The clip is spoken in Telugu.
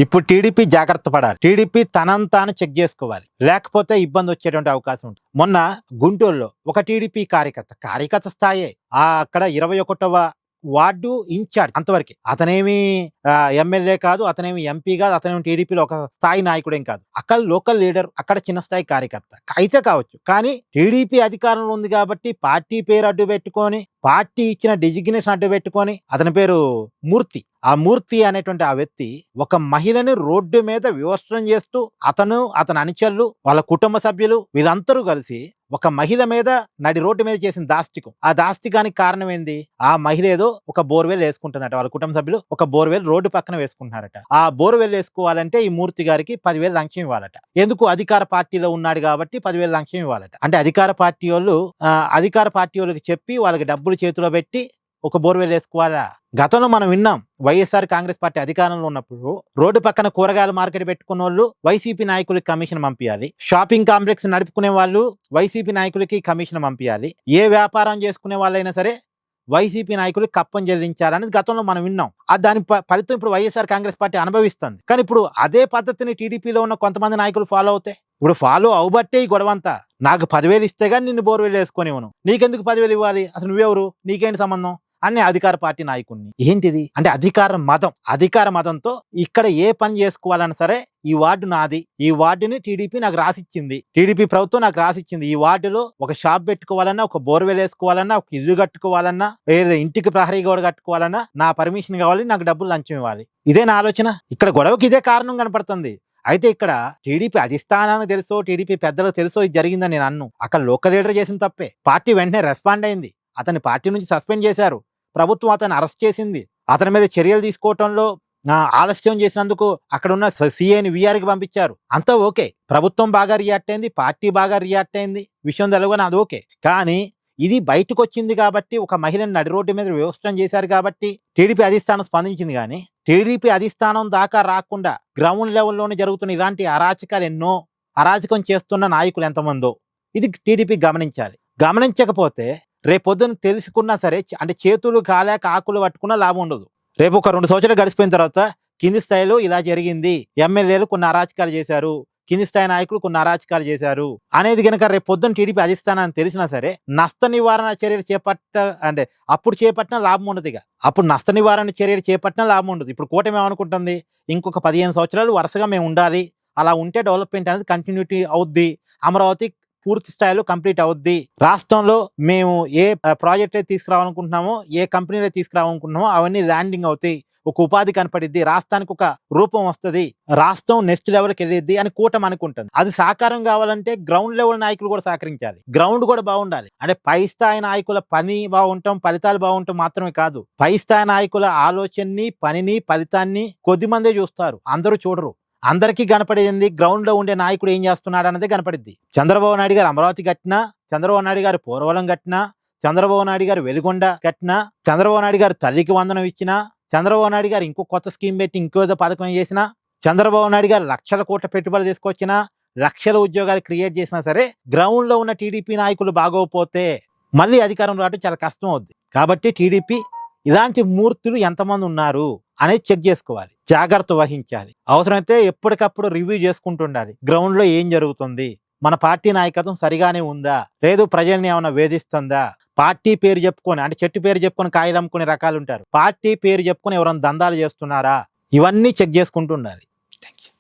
ఇప్పుడు టీడీపీ జాగ్రత్త పడాలి. టీడీపీ తనను తాను చెక్ చేసుకోవాలి. లేకపోతే ఇబ్బంది వచ్చేటువంటి అవకాశం ఉంటుంది. మొన్న గుంటూరులో ఒక టీడీపీ కార్యకర్త స్థాయే అక్కడ 21వ వార్డు ఇన్ఛార్జ్ అంతవరకే. అతనేమి ఎమ్మెల్యే కాదు, అతనేమి ఎంపీ కాదు, అతనేమి టీడీపీలో ఒక స్థాయి నాయకుడేం కాదు. అక్కడ లోకల్ లీడర్, అక్కడ చిన్న స్థాయి కార్యకర్త అయితే కావచ్చు. కానీ టీడీపీ అధికారంలో ఉంది కాబట్టి పార్టీ పేరు అడ్డు పెట్టుకొని, పార్టీ ఇచ్చిన డిజిగ్నేషన్ అడ్డు పెట్టుకొని, అతని పేరు మూర్తి. ఆ మూర్తి అనేటువంటి ఆ వ్యక్తి ఒక మహిళని రోడ్డు మీద వివస్త్రం చేస్తూ అతని అనుచరులు, వాళ్ళ కుటుంబ సభ్యులు వీళ్ళందరూ కలిసి ఒక మహిళ మీద నడి రోడ్డు మీద చేసిన దాష్టికం. ఆ దాష్టికానికి కారణం ఏంది? ఆ మహిళ ఏదో ఒక బోర్వెల్ వేసుకుంటుందట. వాళ్ళ కుటుంబ సభ్యులు ఒక బోర్వెల్ రోడ్డు పక్కన వేసుకుంటున్నారట. ఆ బోర్వెల్ వేసుకోవాలంటే ఈ మూర్తి గారికి 10,000 లంచం ఇవ్వాలట. ఎందుకు? అధికార పార్టీలో ఉన్నాడు కాబట్టి 10,000 లంచం ఇవ్వాలట. అంటే అధికార పార్టీ వాళ్ళకి చెప్పి వాళ్ళకి డబ్బులు చేతిలో పెట్టి ఒక బోర్వెల్ వేసుకోవాలా? గతంలో మనం విన్నాం, వైఎస్ఆర్ కాంగ్రెస్ పార్టీ అధికారంలో ఉన్నప్పుడు రోడ్డు పక్కన కూరగాయల మార్కెట్ పెట్టుకున్న వాళ్ళు వైసీపీ నాయకులకి కమిషన్ పంపించాలి. షాపింగ్ కాంప్లెక్స్ నడుపుకునే వాళ్ళు వైసీపీ నాయకులకి కమిషన్ పంపించాలి. ఏ వ్యాపారం చేసుకునే వాళ్ళైనా సరే వైసీపీ నాయకులకు కప్పం చెల్లించాలనేది గతంలో మనం విన్నాం. దాని ఫలితం ఇప్పుడు వైఎస్ఆర్ కాంగ్రెస్ పార్టీ అనుభవిస్తుంది. కానీ ఇప్పుడు అదే పద్ధతిని టీడీపీలో ఉన్న కొంతమంది నాయకులు ఫాలో అవుతాయి. ఇప్పుడు ఫాలో అవబట్టే ఈ గొడవంతా. నాకు 10,000 ఇస్తే గానీ నిన్ను బోర్వెల్ వేసుకొని ఇవ్వను, నీకెందుకు 10,000 ఇవ్వాలి, అసలు నువ్వెవరు, నీకేంటి సంబంధం అని అధికార పార్టీ నాయకుడిని. ఏంటిది అంటే అధికార మతంతో ఇక్కడ ఏ పని చేసుకోవాలన్నా సరే ఈ వార్డు నాది, ఈ వార్డుని టీడీపీ నాకు రాసిచ్చింది, టీడీపీ ప్రభుత్వం నాకు రాసిచ్చింది. ఈ వార్డులో ఒక షాప్ పెట్టుకోవాలన్నా, ఒక బోర్వెల్ వేసుకోవాలన్నా, ఒక ఇల్లు కట్టుకోవాలన్నా, లేదా ఇంటికి ప్రహరీ గోడ కట్టుకోవాలన్నా నా పర్మిషన్ కావాలి, నాకు డబ్బులు లంచం ఇవ్వాలి. ఇదే నా ఆలోచన. ఇక్కడ గొడవకి ఇదే కారణం కనపడుతుంది. అయితే ఇక్కడ టీడీపీ అధిష్టానానికి తెలుసో, టీడీపీ పెద్దలకు తెలుసో ఇది జరిగిందని నేను అన్ను. అక్కడ లోకల్ లీడర్ చేసిన తప్పే. పార్టీ వెంటనే రెస్పాండ్ అయింది. అతని పార్టీ నుంచి సస్పెండ్ చేశారు. ప్రభుత్వం అతన్ని అరెస్ట్ చేసింది. అతని మీద చర్యలు తీసుకోవటంలో ఆలస్యం చేసినందుకు అక్కడ ఉన్న సీఏని వీఆర్కి పంపించారు. అంతా ఓకే. ప్రభుత్వం బాగా రియాక్ట్ అయింది, పార్టీ బాగా రియాక్ట్ అయింది, విషయం తెలుగుని అది ఓకే. కానీ ఇది బయటకు వచ్చింది కాబట్టి, ఒక మహిళను నడి రోడ్డు మీద వ్యవస్థం చేశారు కాబట్టి టీడీపీ అధిష్టానం స్పందించింది. కానీ టీడీపీ అధిష్టానం దాకా రాకుండా గ్రౌండ్ లెవెల్లోనే జరుగుతున్న ఇలాంటి అరాచకాలు ఎన్నో, అరాచకం చేస్తున్న నాయకులు ఎంతమందో ఇది టీడీపీ గమనించాలి. గమనించకపోతే రేపొద్దున తెలుసుకున్నా సరే, అంటే చేతులు కాలేక ఆకులు పట్టుకున్నా లాభం ఉండదు. రేపు ఒక 2 సంవత్సరాలు గడిచిపోయిన తర్వాత కింది స్థాయిలో ఇలా జరిగింది, ఎమ్మెల్యేలు కొన్ని అరాచకాలు చేశారు, కింది స్థాయి నాయకులు కొన్ని అరాచకాలు చేశారు అనేది కనుక రేపు పొద్దున్న టీడీపీ అధిష్టానాన్ని తెలిసినా సరే నష్ట నివారణ చర్యలు అప్పుడు చేపట్టిన లాభం ఉండదు. అప్పుడు నష్ట నివారణ చర్యలు చేపట్టిన లాభం ఉండదు. ఇప్పుడు కూటమి ఏమనుకుంటుంది, ఇంకొక 15 సంవత్సరాలు వరుసగా మేము ఉండాలి, అలా ఉంటే డెవలప్మెంట్ అనేది కంటిన్యూటీ అవుద్ది, అమరావతి పూర్తి స్థాయిలో కంప్లీట్ అవుద్ది, రాష్ట్రంలో మేము ఏ ప్రాజెక్ట్ అయితే తీసుకురావాలనుకుంటున్నామో, ఏ కంపెనీలో తీసుకురావాలనుకుంటున్నామో అవన్నీ ల్యాండింగ్ అవుతాయి, ఒక ఉపాధి కనపడిద్ది, రాష్ట్రానికి ఒక రూపం వస్తుంది, రాష్ట్రం నెక్స్ట్ లెవెల్కి వెళ్ళిద్ది అని కూటమి అనుకుంటుంది. అది సాకారం కావాలంటే గ్రౌండ్ లెవెల్ నాయకులు కూడా సహకరించాలి, గ్రౌండ్ కూడా బాగుండాలి. అంటే పై స్థాయి నాయకుల పని బాగుంటాం, ఫలితాలు బాగుంటాం మాత్రమే కాదు, పై స్థాయి నాయకుల ఆలోచనని, పనిని, ఫలితాన్ని కొద్ది మందే చూస్తారు, అందరూ చూడరు. అందరికీ కనపడేది గ్రౌండ్ లో ఉండే నాయకుడు ఏం చేస్తున్నాడు అన్నదే కనపడిద్ది. చంద్రబాబు నాయుడు గారు అమరావతి కట్టినా, చంద్రబాబు నాయుడు గారు పోలవరం కట్టినా, చంద్రబాబు నాయుడు గారు వెలిగొండ కట్టినా, చంద్రబాబు నాయుడు గారు తల్లికి వందనం ఇచ్చినా, చంద్రబాబు నాయుడు గారు ఇంకో కొత్త స్కీమ్ పెట్టి ఇంకో పథకం చేసినా, చంద్రబాబు నాయుడు గారు లక్షల కోట్ల పెట్టుబడులు తీసుకొచ్చినా, లక్షల ఉద్యోగాలు క్రియేట్ చేసినా సరే గ్రౌండ్ లో ఉన్న టీడీపీ నాయకులు బాగోపోతే మళ్ళీ అధికారం రావడం చాలా కష్టం అవుద్ది. కాబట్టి టీడీపీ ఇలాంటి మూర్తులు ఎంతమంది ఉన్నారు అనేది చెక్ చేసుకోవాలి, జాగ్రత్త వహించాలి. అవసరమైతే ఎప్పటికప్పుడు రివ్యూ చేసుకుంటుండాలి. గ్రౌండ్ లో ఏం జరుగుతుంది, మన పార్టీ నాయకత్వం సరిగానే ఉందా, లేదు ప్రజల్ని ఏమైనా వేధిస్తుందా, పార్టీ పేరు చెప్పుకొని, అంటే చెట్టు పేరు చెప్పుకొని కాయలు అమ్ముకునే రకాలు ఉంటారు, పార్టీ పేరు చెప్పుకొని ఎవరైనా దందాలు చేస్తున్నారా, ఇవన్నీ చెక్ చేసుకుంటూ ఉండాలి.